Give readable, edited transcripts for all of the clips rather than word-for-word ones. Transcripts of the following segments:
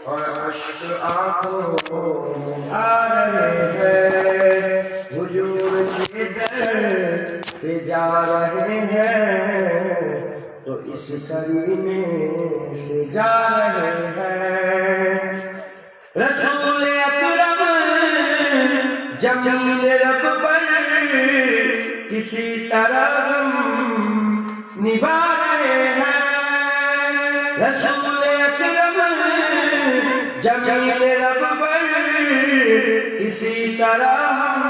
اور اشک آنکھوں میں آ رہے ہیں، حضور کے در پہ جا رہے ہیں تو اس کرینے سے جا رہے ہیں۔ رسول اکرم جمیل رب پر کسی طرح غم نبھا رہے ہیں، رسول اکرم جمیل رب پر کسی طرح ہم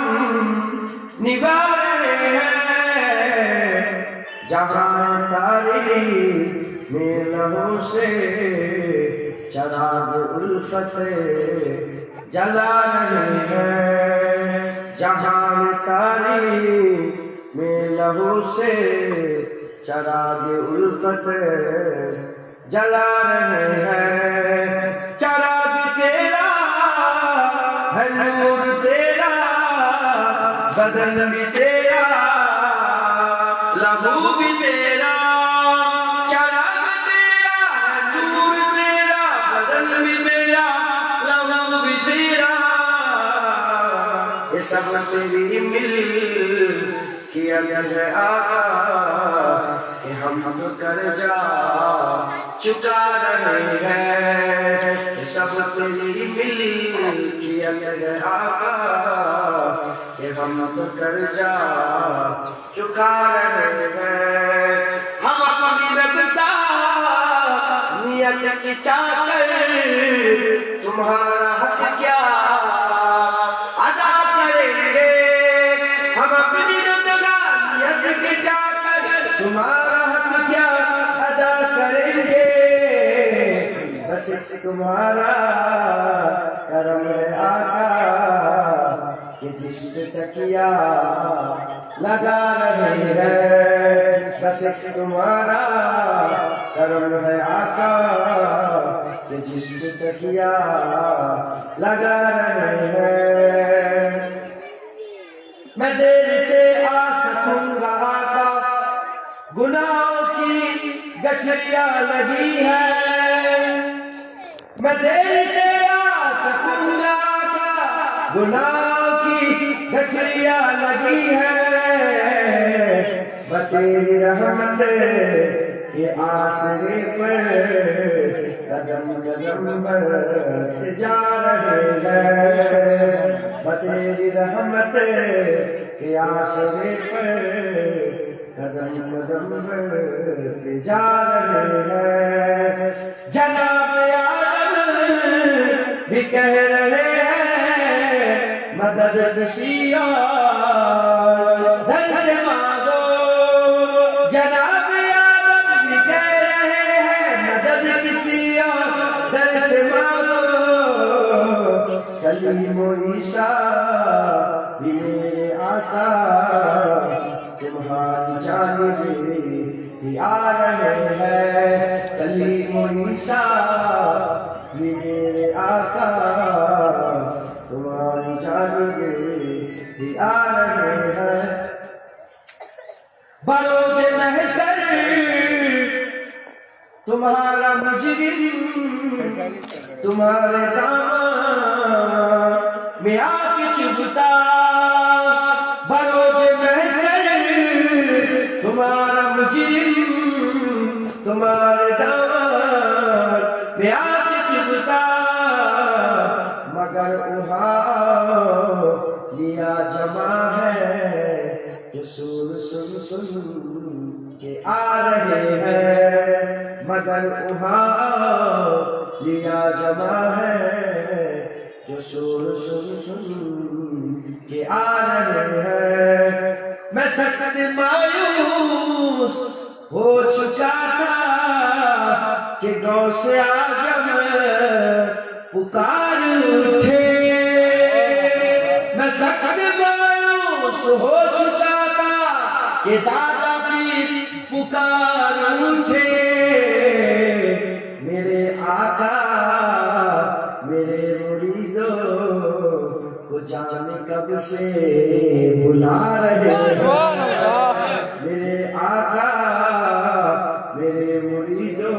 نبھا رہے ہیں۔ جہاں تاریخ میں لہو سے چراغ الفت جلا رہے ہیں، جہاں تاریخ میں لہو سے چراغ الفت جلا رہے ہیں۔ چراغ تیرا ہے، نور تیرا، بدن بھی تیرا، لہو بھی تیرا۔ چراغ تیرا ہے، نور تیرا، بدن بھی تیرا، لہو بھی تیرا۔ یہ سب تیری مل کی عطا ہے آقا کہ ہم تو قرضہ چکا رہے ہیں۔ یہ سب تیری مل کی عطا ہے آقا کہ ہم تو قرضہ چکا رہے ہیں۔ ہم اپنی رضایت کی چاہ کر تمہارا حق کیا ادا کریں گے، ہم اپنی رضایت کی چاہ کر تمہارا حق کیا ادا کریں گے۔ بس تمہارا کرم ہے آقا کہ جس پہ تکیہ لگا رہے ہیں، بس تمہارا کرم ہے آقا کہ جس پہ تکیہ لگا رہے ہیں۔ میں دیر سے آ سکوں گا آقا، گناہوں کی گٹھیاں لگی ہے، میں دیر سے آ سکوں گا آقا، گناہوں کی گٹھیاں لگی ہے۔ بتیری رحمت کے آسرے پر قدم قدم بڑھتے جا رہے ہیں، بتیری رحمت کے آسرے پر قدم قدم بڑھتے جا رہے ہیں۔ جناب آدم بھی کہہ رہے ہیں مدد کسی اور در سے مانگو، جناب آدم بھی کہہ رہے ہیں مدد کسی اور در سے مانگو۔ کلیم و عیسیٰ بھی میرے آقا تمہاری جانب ہی آ رہے ہیں، کلیم و عیسیٰ بھی میرے آقا تمہاری جانب ہی آ رہے ہیں۔ بروز محشر تمہارا مجرم تمہارے دامن میں آ کے چھپتا، بروز محشر تمہارا مجرم تمہارے دامن میں آ کے چھپتا، مگر وہاں لیا جمع ہے جو سور سن سن کے آ رہے ہیں، مگر وہاں لیا جمع ہے جو سور سن سن کے آ رہے ہیں۔ میں سخت مایوس ہو چکا تھا کہ غوث اعظم پکار اٹھے، میں سخت مایوس ہو چکا تھا کہ دادا پیر پکار اٹھے۔ میرے آقا میرے مریدوں کو جانے کب سے بلا رہے ہیں، میرے آقا میرے مریدوں